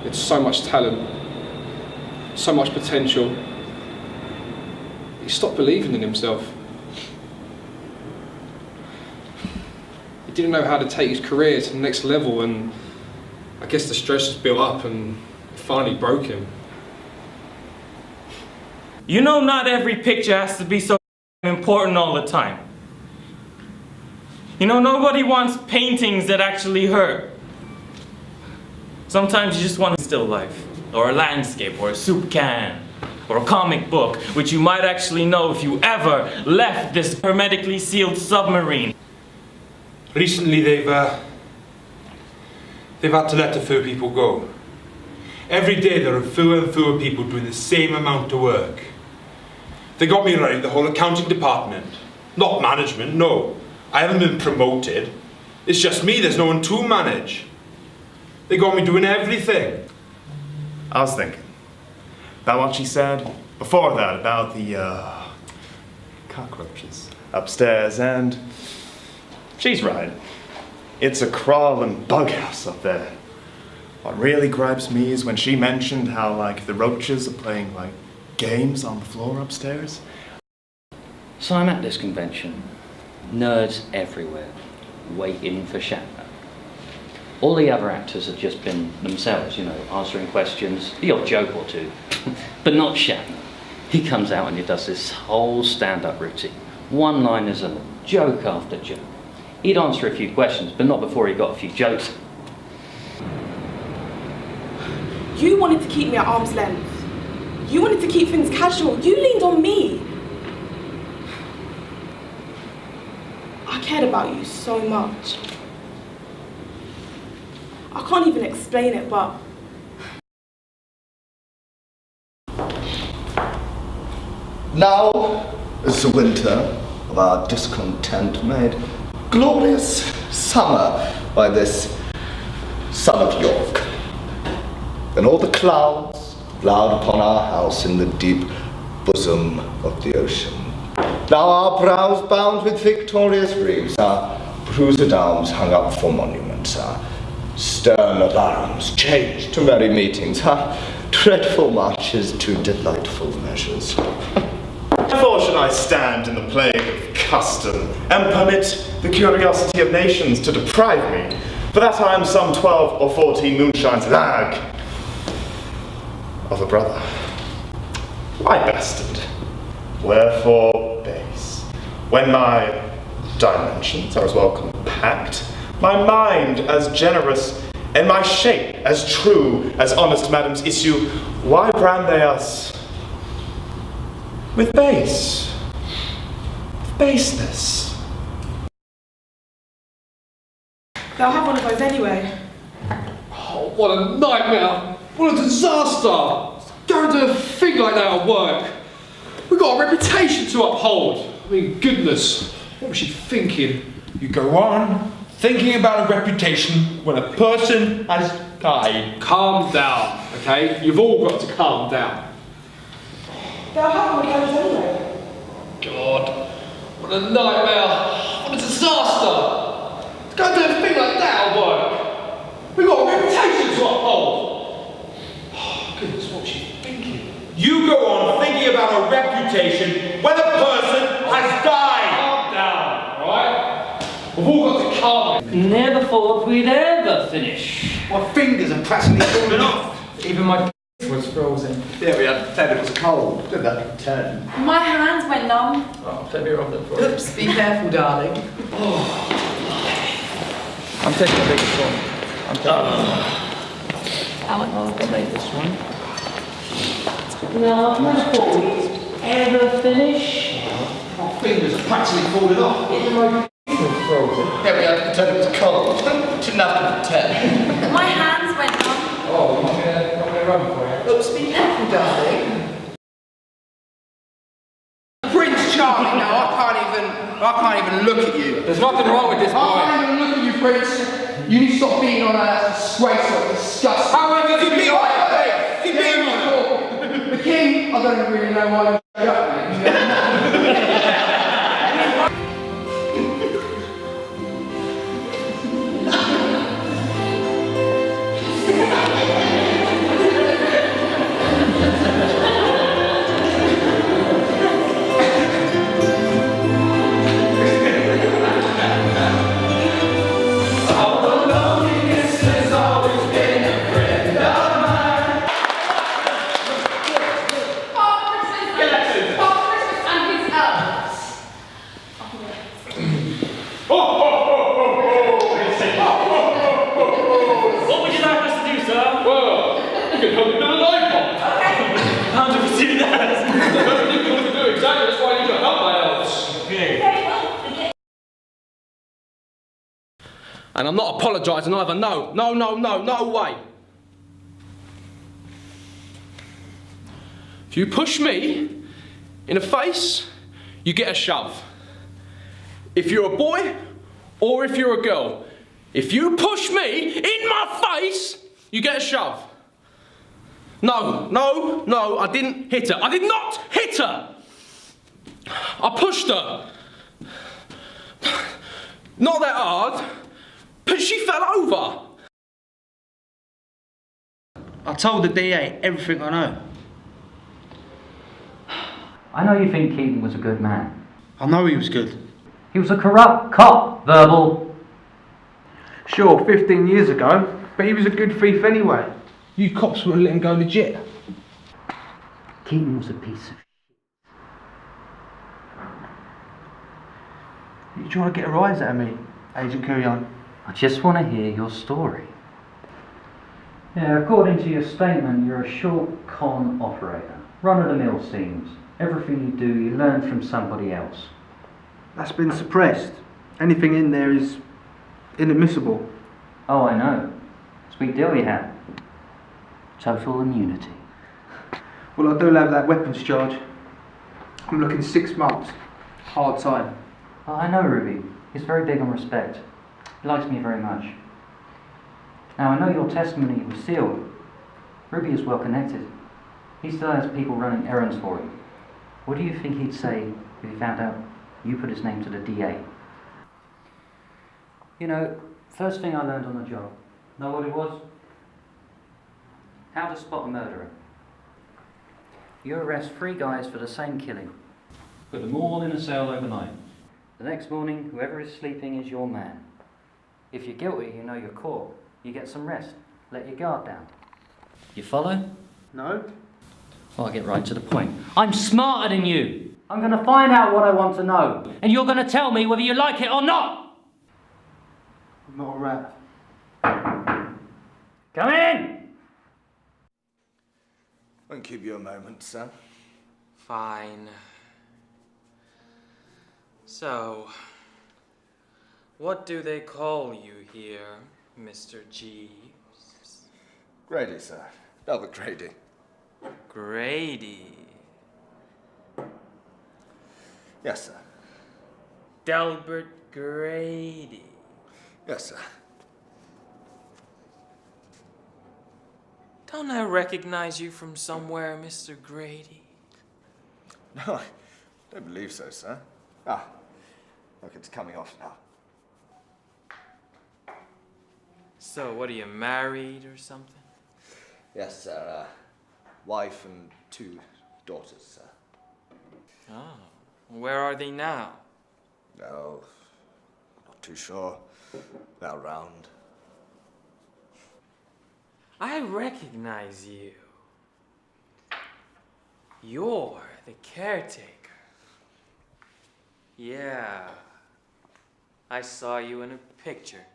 It's so much talent, so much potential. He stopped believing in himself. He didn't know how to take his career to the next level, and I guess the stress just built up and it finally broke him. You know, not every picture has to be so important all the time. You know, nobody wants paintings that actually hurt. Sometimes you just want a still life, or a landscape, or a soup can, or a comic book, which you might actually know if you ever left this hermetically sealed submarine. Recently they've had to let a few people go. Every day there are fewer and fewer people doing the same amount of work. They got me running the whole accounting department. Not management, no. I haven't been promoted. It's just me, there's no one to manage. They got me doing everything. I was thinking about what she said before that about the cockroaches upstairs, and she's right. It's a crawling bug house up there. What really gripes me is when she mentioned how, like, the roaches are playing, like, games on the floor upstairs. So I'm at this convention, nerds everywhere, waiting for Shatner. All the other actors have just been themselves, you know, answering questions, the odd joke or two, but not Shatner. He comes out and he does this whole stand-up routine, one-liners and joke after joke. He'd answer a few questions, but not before he got a few jokes. You wanted to keep me at arm's length. You wanted to keep things casual. You leaned on me. I cared about you so much. I can't even explain it, but... Now is the winter of our discontent made glorious summer by this son of York. And all the clouds loud upon our house in the deep bosom of the ocean. Now our brows bound with victorious wreaths, our bruised arms hung up for monuments, our stern alarums changed to merry meetings, our dreadful marches to delightful measures. Therefore should I stand in the plague of custom, and permit the curiosity of nations to deprive me, for that I am some 12 or 14 moonshines lag of a brother. Why bastard? Wherefore base? When my dimensions are as well compact, my mind as generous, and my shape as true as honest madam's issue, why brand they us with base? With baseness? They'll have one of those anyway. Oh, what a nightmare! What a disaster! Don't do a thing like that at work. We've got a reputation to uphold. I mean, goodness, what was she thinking? You go on thinking about a reputation when a person has died. Calm down, okay? You've all got to calm down. They'll have one of those anyway. God, what a nightmare! What a disaster! Don't do a thing like that at work. We've got a reputation to uphold. Goodness, what's she thinking? You go on thinking about a reputation when a person has died. Calm down, alright? We've all got to calm down. Never thought we'd ever finish. My fingers are practically falling off. Even my was frozen. Yeah, we had said it was cold. Did that turn? My hands went numb. Oh, let me rub them for you. Oops, be careful, darling. I'm taking the biggest one. I'll take this one. Now, never thought we'd ever finish. My fingers are practically falling off. Even my was frozen. Yeah, we had to pretend it was cold. Didn't have to pretend. My hands went numb. Oh, you want me to rub them for you? Oops, be careful, darling. Prince Charming, now I can't even look at you. There's nothing wrong with this I boy. can't even look at you, Prince. You need to stop being on a disgraceful, disgusting. How long have you been on that way? Keep being on the king, I don't really know why you showed up, mate. And I'm not apologising either. No, no, no, no, no way. If you push me in the face, you get a shove. If you're a boy or if you're a girl, if you push me in my face, you get a shove. No, no, no, I didn't hit her. I did not hit her. I pushed her. Not that hard, but she fell over. I told the DA everything I know. I know you think Keaton was a good man. I know he was good. He was a corrupt cop, verbal. Sure, 15 years ago, but he was a good thief anyway. You cops wouldn't let him go legit. Keaton was a piece of shit. You trying to get a rise out of me, Agent Kurion? I just want to hear your story. Yeah, according to your statement, you're a short con operator. Run-of-the-mill seems. Everything you do, you learn from somebody else. That's been suppressed. Anything in there is inadmissible. Oh, I know. Sweet deal you have. Total immunity. Well, I do have that weapons charge. I'm looking 6 months. Hard time. Oh, I know Ruby. He's very big on respect. He likes me very much. Now, I know your testimony was sealed. Ruby is well connected. He still has people running errands for him. What do you think he'd say if he found out you put his name to the DA? You know, first thing I learned on the job, know what it was? How to spot a murderer. You arrest 3 guys for the same killing. Put them all in a cell overnight. The next morning, whoever is sleeping is your man. If you're guilty, you know you're caught. You get some rest. Let your guard down. You follow? No? Well, I'll get right to the point. I'm smarter than you. I'm going to find out what I want to know. And you're going to tell me whether you like it or not. I'm not a rat. Come in! Won't keep you a moment, sir. Fine. So, what do they call you here, Mr. Jeeves? Grady, sir. Albert Grady. Grady. Yes, sir. Delbert Grady. Yes, sir. Don't I recognize you from somewhere, Mr. Grady? No, I don't believe so, sir. Ah, look, it's coming off now. So, what are you, married or something? Yes, sir. Wife and 2 daughters, sir. Oh, where are they now? No, not too sure. They're around. I recognize you. You're the caretaker. Yeah, I saw you in a picture.